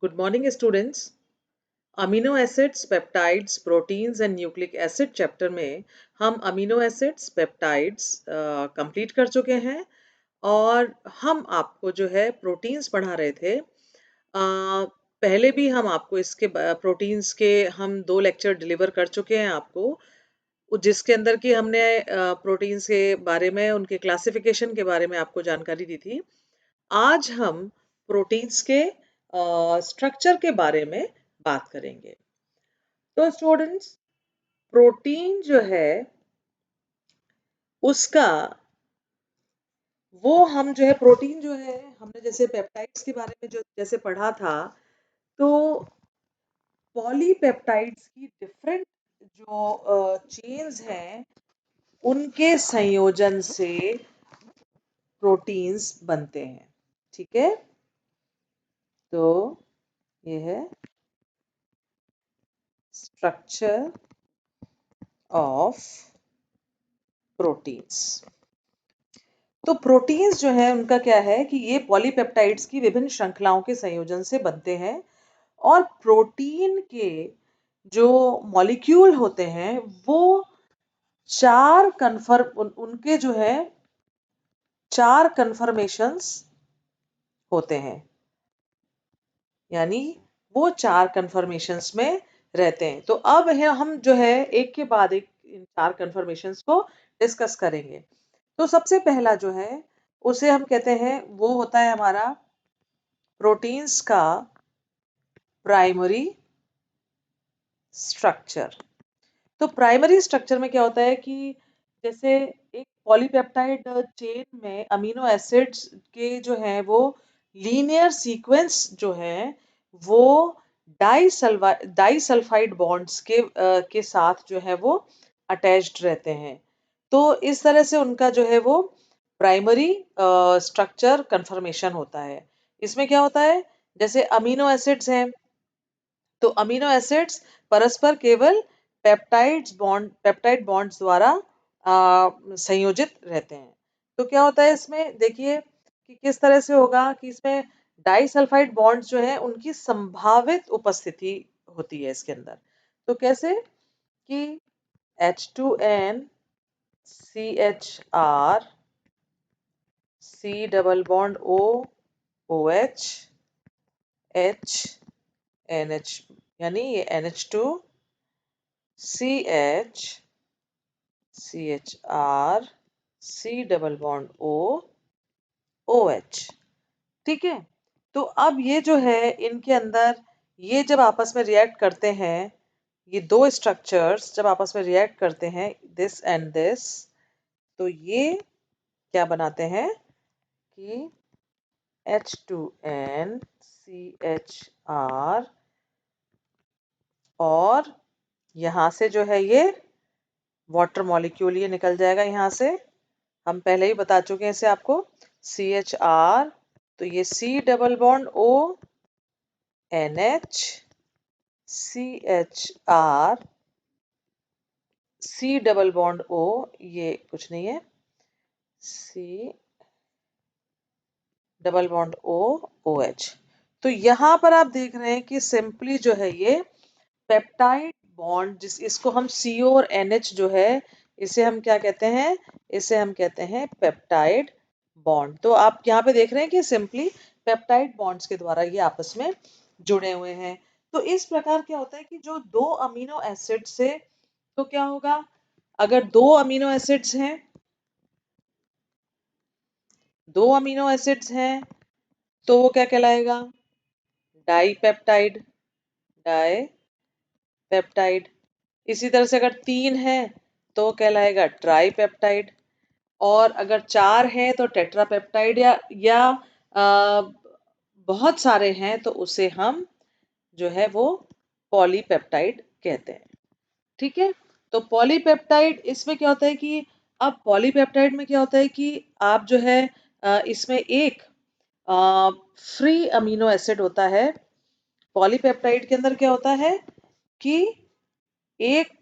Good morning, students. Amino acids, peptides, proteins and nucleic acid chapter में हम amino acids, peptides complete कर चुके हैं और हम आपको जो है प्रोटीन्स पढ़ा रहे थे। पहले भी हम आपको इसके प्रोटीन्स के हम 2 लेक्चर डिलीवर कर चुके हैं आपको, जिसके अंदर कि हमने प्रोटीन्स के बारे में, उनके क्लासिफिकेशन के बारे में आपको जानकारी दी थी। आज हम प्रोटीन्स के स्ट्रक्चर के बारे में बात करेंगे। तो स्टूडेंट्स, प्रोटीन जो है उसका वो हम जो है प्रोटीन जो है हमने जैसे पेप्टाइड्स के बारे में जो जैसे पढ़ा था, तो पॉलीपेप्टाइड्स की डिफरेंट जो चेन्स हैं उनके संयोजन से प्रोटीन्स बनते हैं। ठीक है, तो ये है स्ट्रक्चर ऑफ प्रोटीन्स। तो प्रोटीन्स जो है उनका क्या है कि ये पॉलीपेप्टाइड्स की विभिन्न श्रृंखलाओं के संयोजन से बनते हैं और प्रोटीन के जो मॉलिक्यूल होते हैं वो चार उनके जो है 4 कन्फर्मेशंस होते हैं, यानी वो 4 कन्फर्मेशंस में रहते हैं। तो अब है हम जो है एक के बाद एक इन 4 कन्फर्मेशंस को डिस्कस करेंगे। तो सबसे पहला जो है उसे हम कहते हैं, वो होता है हमारा प्रोटीन्स का प्राइमरी स्ट्रक्चर। तो प्राइमरी स्ट्रक्चर में क्या होता है कि जैसे एक पॉलीपेप्टाइड चेन में अमीनो एसिड्स के जो है वो लीनियर सीक्वेंस जो है वो डाइसल्फाइड बॉन्ड्स के साथ जो है वो अटैच्ड रहते हैं। तो इस तरह से उनका जो है वो प्राइमरी स्ट्रक्चर कंफर्मेशन होता है। इसमें क्या होता है, जैसे अमीनो एसिड्स हैं तो अमीनो एसिड्स परस्पर केवल पेप्टाइड बॉन्ड्स द्वारा संयोजित रहते हैं। तो क्या होता है इसमें देखिए कि किस तरह से होगा कि इसमें डाइसल्फाइड बॉन्ड्स जो है उनकी संभावित उपस्थिति होती है इसके अंदर। तो कैसे कि H2N CHR C double bond O OH H NH, यानी ये NH2 CH CHR C double bond O OH। ठीक है, तो अब ये जो है इनके अंदर ये जब आपस में रिएक्ट करते हैं, ये 2 स्ट्रक्चर्स जब आपस में रिएक्ट करते हैं दिस एंड दिस, तो ये क्या बनाते हैं कि H2N CHR और यहाँ से जो है ये वाटर मॉलिक्यूल ये निकल जाएगा। यहाँ से हम पहले ही बता चुके हैं इसे आपको, CHR, तो ये C double bond O NH CHR C double bond O, ये कुछ नहीं है, C double bond O OH। तो यहाँ पर आप देख रहे हैं कि सिंपली जो है ये पेप्टाइड बॉन्ड, जिस इसको हम CO और NH जो है इसे हम क्या कहते हैं, इसे हम कहते हैं पेप्टाइड बॉन्ड। तो आप यहाँ पे देख रहे हैं कि सिंपली पेप्टाइड बॉन्ड्स के द्वारा ये आपस में जुड़े हुए हैं। तो इस प्रकार क्या होता है कि जो 2 अमीनो एसिड से, तो क्या होगा अगर 2 अमीनो एसिड्स हैं, 2 अमीनो एसिड्स हैं तो वो क्या कहलाएगा, डाईपेप्टाइड, डाईपेप्टाइड। इसी तरह से अगर 3 है तो कहलाएगा ट्राईपेप्टाइड, और अगर 4 है तो टेट्रापेप्टाइड, या आ, बहुत सारे हैं तो उसे हम जो है वो पॉलीपेप्टाइड कहते हैं। ठीक है, तो पॉलीपेप्टाइड इसमें क्या होता है कि अब पॉलीपेप्टाइड में क्या होता है कि आप जो है इसमें एक फ्री अमीनो एसिड होता है। पॉलीपेप्टाइड के अंदर क्या होता है कि एक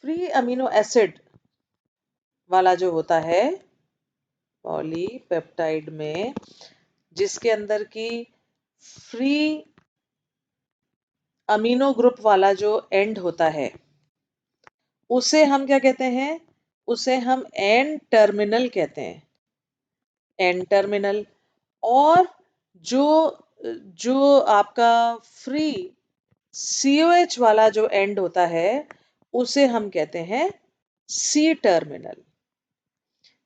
फ्री अमीनो एसिड वाला जो होता है पॉलीपेप्टाइड में, जिसके अंदर की फ्री अमीनो ग्रुप वाला जो एंड होता है उसे हम क्या कहते हैं? उसे हम एन टर्मिनल कहते हैं, एन टर्मिनल। और जो जो आपका फ्री COH वाला जो एंड होता है उसे हम कहते हैं सी टर्मिनल।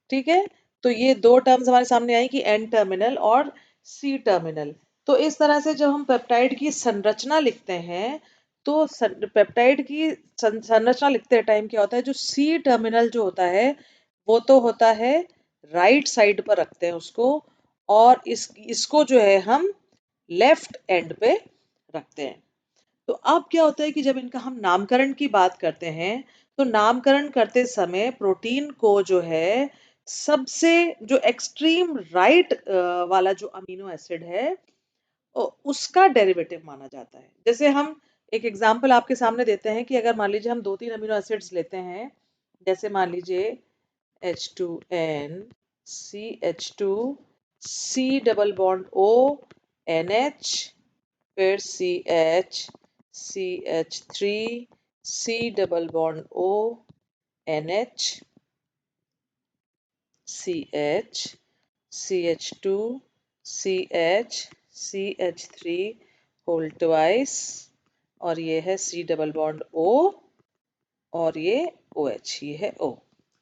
ठीक है, तो ये दो टर्म्स हमारे सामने आई कि एन टर्मिनल और सी टर्मिनल। तो इस तरह से जब हम पेप्टाइड की संरचना लिखते हैं तो पेप्टाइड की संरचना लिखते टाइम क्या होता है, जो सी टर्मिनल जो होता है वो तो होता है राइट साइड पर रखते हैं उसको, और इसको जो है हम लेफ्ट एंड पे रखते हैं। तो अब क्या होता है कि जब इनका हम नामकरण की बात करते हैं तो नामकरण करते समय प्रोटीन को जो है सबसे जो एक्सट्रीम राइट वाला जो अमीनो एसिड है उसका डेरिवेटिव माना जाता है। जैसे हम एक एग्जांपल आपके सामने देते हैं कि अगर मान लीजिए हम दो तीन अमीनो एसिड्स लेते हैं, जैसे मान लीजिए H2N CH2 C double bond O NH, फिर CH3 C double bond O NH CH CH2 CH CH3 whole twice, और ये है C डबल बॉन्ड O, और ये OH, ये है O।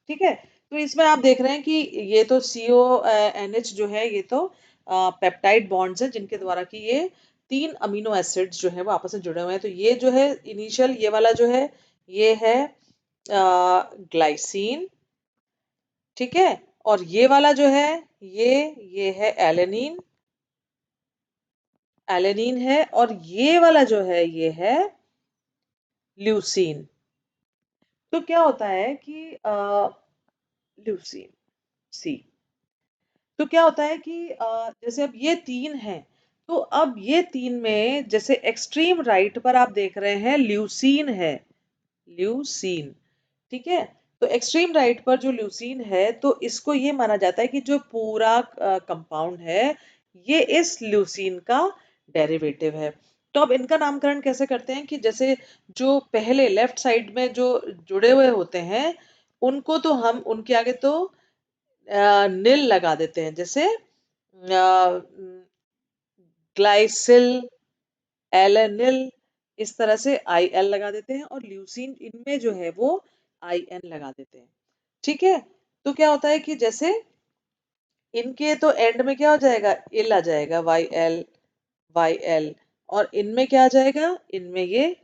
ठीक है, तो इसमें आप देख रहे हैं कि ये तो CONH जो है ये तो पेप्टाइड बॉन्ड्स हैं जिनके द्वारा कि ये तीन अमीनो एसिड्स जो है वो आपस में जुड़े हुए हैं। तो ये जो है इनिशियल ये वाला जो है ये है ग्लाइसिन। ठीक है, और ये वाला जो है ये है एलेनिन, एलेनिन है, और ये वाला जो है ये है ल्यूसीन। तो क्या होता है कि ल्यूसीन सी, तो क्या होता है कि जैसे अब ये तीन हैं, तो अब ये तीन में जैसे एक्सट्रीम राइट पर आप देख रहे हैं ल्यूसीन है, ल्यूसीन। ठीक है, तो एक्सट्रीम राइट पर जो ल्यूसीन है तो इसको ये माना जाता है कि जो पूरा कंपाउंड है ये इस ल्यूसीन का डेरिवेटिव है। तो अब इनका नामकरण कैसे करते हैं कि जैसे जो पहले लेफ्ट साइड में जो जुड़े हुए होते हैं उनको तो हम उनके आगे तो नील लगा देते हैं, जैसे ग्लाइसिल, एलेनिल, इस तरह से IL लगा देते हैं, और ल्यूसीन इनमें जो है वो IN लगा देते हैं। ठीक है, तो क्या होता है कि जैसे इनके तो एंड में क्या हो जाएगा, इल आ जाएगा, YL, और इनमें क्या आ जाएगा, इनमें ये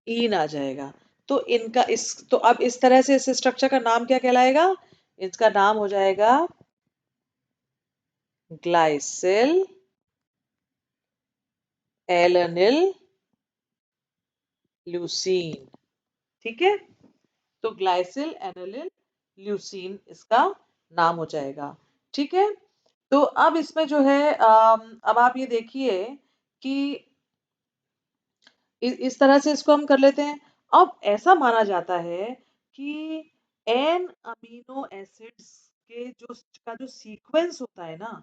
इन आ जाएगा। तो इनका इस तो अब इस तरह से इस स्ट्रक्चर का नाम क्या कहलाएगा, इसका नाम हो जाएगा ग्लाइसिल एलेनिल ल्यूसीन। ठीक है, तो ग्लाइसिल एनिलिन ल्यूसीन इसका नाम हो जाएगा। ठीक है, तो अब इसमें जो है अब आप ये देखिए कि इस तरह से इसको हम कर लेते हैं। अब ऐसा माना जाता है कि एन अमीनो एसिड्स के जो सीक्वेंस होता है ना,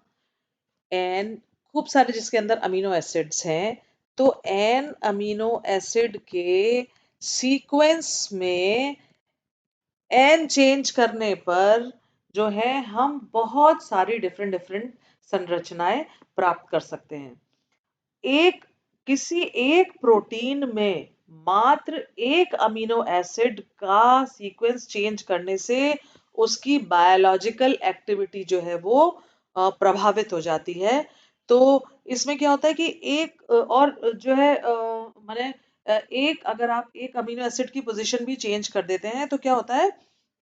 एन खूब सारे जिसके अंदर अमीनो एसिड्स हैं, तो एन अमीनो एसिड के सीक्वेंस में एन चेंज करने पर जो है हम बहुत सारी डिफरेंट डिफरेंट संरचनाएं प्राप्त कर सकते हैं। एक किसी एक प्रोटीन में मात्र एक अमीनो एसिड का सीक्वेंस चेंज करने से उसकी बायोलॉजिकल एक्टिविटी जो है वो प्रभावित हो जाती है। तो इसमें क्या होता है कि एक और जो है माने एक अगर आप एक अमीनो एसिड की पोजीशन भी चेंज कर देते हैं तो क्या होता है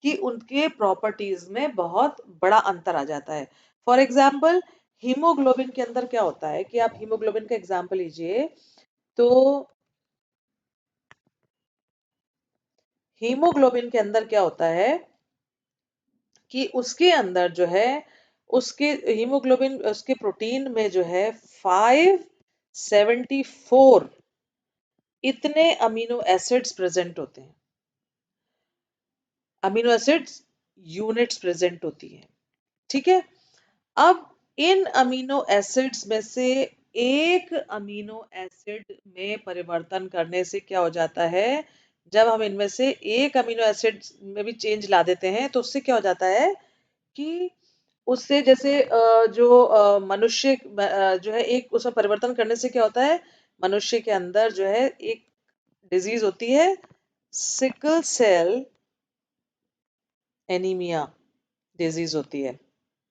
कि उनके प्रॉपर्टीज में बहुत बड़ा अंतर आ जाता है। फॉर एग्जाम्पल हीमोग्लोबिन के अंदर क्या होता है कि आप हीमोग्लोबिन का एग्जाम्पल लीजिए, तो हीमोग्लोबिन के अंदर क्या होता है कि उसके अंदर जो है उसके हीमोग्लोबिन उसके प्रोटीन में जो है 574 इतने अमीनो एसिड्स प्रेजेंट होते हैं, अमीनो एसिड्स यूनिट्स प्रेजेंट होती हैं। ठीक है, अब इन अमीनो एसिड्स में से एक अमीनो एसिड में परिवर्तन करने से क्या हो जाता है, जब हम इनमें से एक अमीनो एसिड में भी चेंज ला देते हैं तो उससे क्या हो जाता है कि उससे जैसे जो मनुष्य जो है एक उसमें परिवर्तन करने से क्या होता है, मनुष्य के अंदर जो है एक डिजीज होती है, सिकल सेल एनीमिया डिजीज होती है।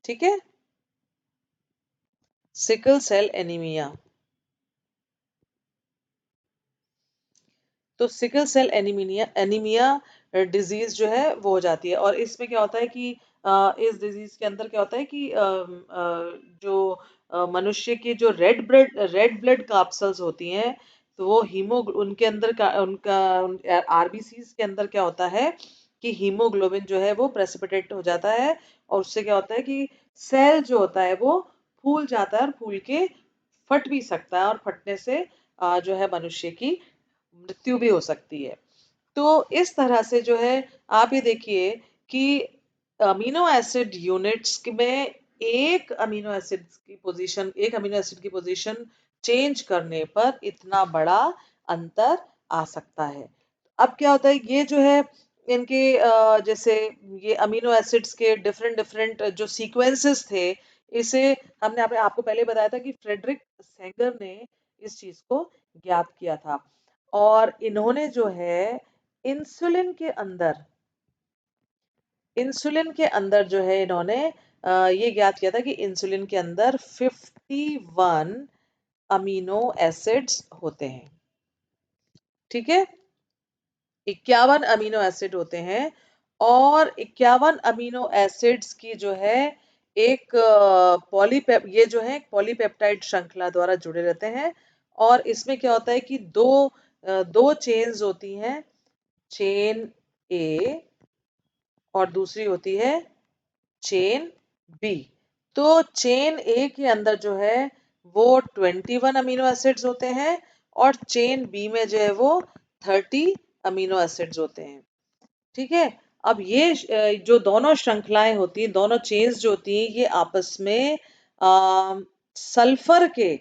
ठीक है, सिकल सेल एनीमिया। तो sickle cell anaemia anaemia disease जो है वो हो जाती है। और इसमें क्या होता है कि इस डिजीज के अंदर क्या होता है कि जो मनुष्य के जो रेड ब्लड कैप्सूल्स होती हैं, तो वो हीमो उनके अंदर का उनका आरबीसीज के अंदर क्या होता है कि हीमोग्लोबिन जो है वो प्रेसिपिटेट हो जाता है, और उससे क्या होता है कि सेल जो होता है वो फूल जाता है, और फूल के फट भी सकता है, और फटने से जो है मनुष्य की मृत्यु भी हो सकती है। तो इस तरह से जो है आप ये देखिए कि अमीनो एसिड यूनिट्स में एक अमीनो एसिड की पोजीशन चेंज करने पर इतना बड़ा अंतर आ सकता है। अब क्या होता है, ये जो है इनके जैसे ये अमीनो एसिड्स के डिफरेंट डिफरेंट जो सीक्वेंसेस थे, इसे हमने आपको पहले बताया था कि फ्रेडरिक सेंगर ने इस चीज को ज्ञात किया था। और इन्होंने जो है इंसुलिन के अंदर इंसुलिन के अंदर जो है इन्होंने ये ज्ञात किया था कि इंसुलिन के अंदर 51 अमीनो एसिड्स होते हैं। ठीक है, 51 अमीनो एसिड होते हैं, और 51 अमीनो एसिड्स की जो है एक ये जो है पॉलीपेप्टाइड श्रृंखला द्वारा जुड़े रहते हैं। और इसमें क्या होता है कि दो चेन्स होती हैं, चेन ए और दूसरी होती है चेन बी। तो चेन ए के अंदर जो है वो 21 अमीनो एसिड्स होते हैं, और चेन बी में जो है वो 30 अमीनो एसिड्स होते हैं। ठीक है, अब ये जो दोनों श्रृंखलाएं होती हैं, दोनों चेन्स जो होती हैं, ये आपस में सल्फर के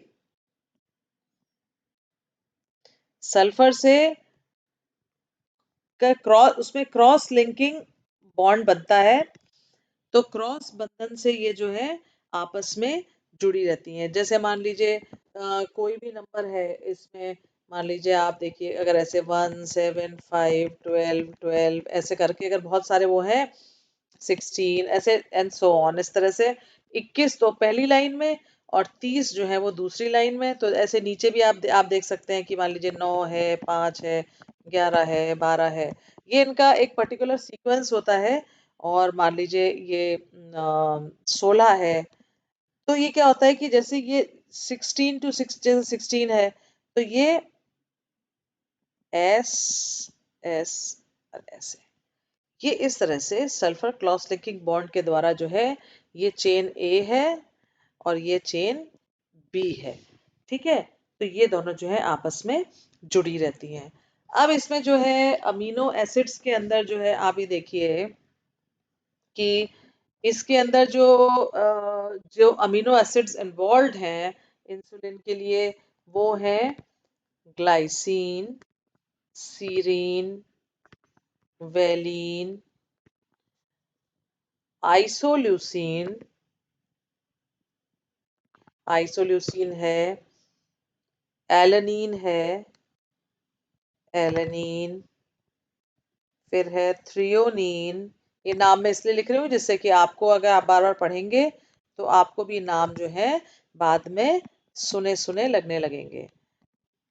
सल्फर से क्रॉस उसमें क्रॉस लिंकिंग बॉन्ड बनता है। तो क्रॉस बंधन से ये जो है आपस में जुड़ी रहती हैं। जैसे मान लीजिए कोई भी नंबर है इसमें, मान लीजिए आप देखिए अगर ऐसे 1 7 5 12 12 ऐसे करके अगर बहुत सारे वो हैं, 16 ऐसे एंड सो ऑन, इस तरह से 21 तो पहली लाइन में और 30 जो है वो दूसरी लाइन में। तो ऐसे नीचे भी आप देख सकते हैं कि मान लीजिए 9 है, 5 है, 11 है, 12 है। ये इनका एक पर्टिकुलर सीक्वेंस होता है। और मान लीजिए ये 16 है, तो ये क्या होता है कि जैसे ये 16 टू 6 जैसे 16 है, तो ये एस एस और ऐसे, ये इस तरह से सल्फर क्रॉस लिंकिंग बॉन्ड के द्वारा जो है ये चेन ए है और ये चेन बी है। ठीक है, तो ये दोनों जो है आपस में जुड़ी रहती हैं। अब इसमें जो है अमीनो एसिड्स के अंदर जो है आप ये देखिए कि इसके अंदर जो अमीनो एसिड्स इन्वॉल्व हैं इंसुलिन के लिए, वो है glycine, serine, valine, isoleucine isoleucine है, एलानीन है, एलानीन, फिर है थ्रियोनीन। ये नाम मैं इसलिए लिख रही हूँ जिससे कि आपको अगर आप बार बार पढ़ेंगे तो आपको भी नाम जो है बाद में सुने सुने लगने लगेंगे।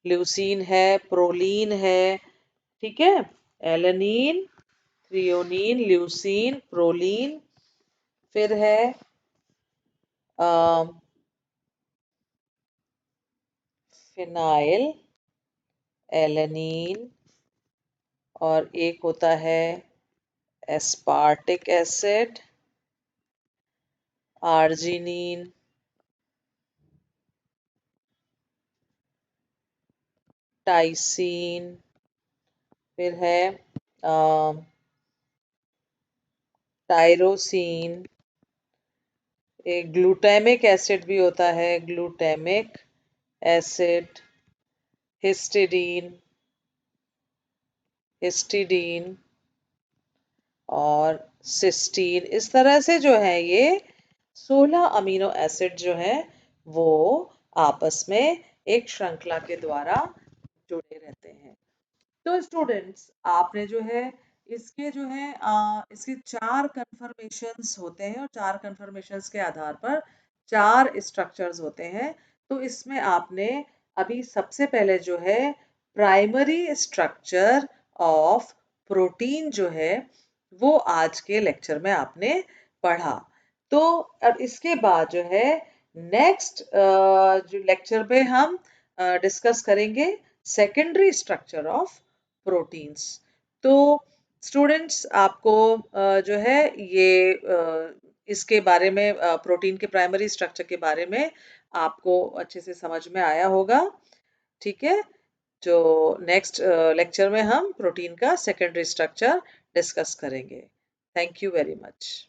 ल्यूसीन है, प्रोलीन है। ठीक है, एलानीन, थ्रियोनीन, ल्यूसीन, प्रोलीन, फिर है फिनाइल एलानीन, और एक होता है एस्पार्टिक एसिड, आर्जिनिन, टाइसिन, फिर है टायरोसिन, एक ग्लूटामिक एसिड भी होता है, ग्लूटामिक एसिड, हिस्टिडीन और सिस्टीन, इस तरह से जो है ये 16 अमीनो एसिड जो है वो आपस में एक श्रृंखला के द्वारा जुड़े रहते हैं। तो स्टूडेंट्स, आपने जो है इसके जो है इसके 4 कन्फर्मेशंस होते हैं और 4 कन्फर्मेशंस के आधार पर 4 स्ट्रक्चर्स होते हैं। तो इसमें आपने अभी सबसे पहले जो है प्राइमरी स्ट्रक्चर ऑफ प्रोटीन जो है वो आज के लेक्चर में आपने पढ़ा। तो अब इसके बाद जो है नेक्स्ट जो लेक्चर पे हम डिस्कस करेंगे सेकेंडरी स्ट्रक्चर ऑफ प्रोटीन्स। तो स्टूडेंट्स, आपको जो है ये इसके बारे में प्रोटीन के प्राइमरी स्ट्रक्चर के बारे में आपको अच्छे से समझ में आया होगा। ठीक है, जो नेक्स्ट लेक्चर में हम प्रोटीन का सेकेंडरी स्ट्रक्चर डिस्कस करेंगे। Thank you very much.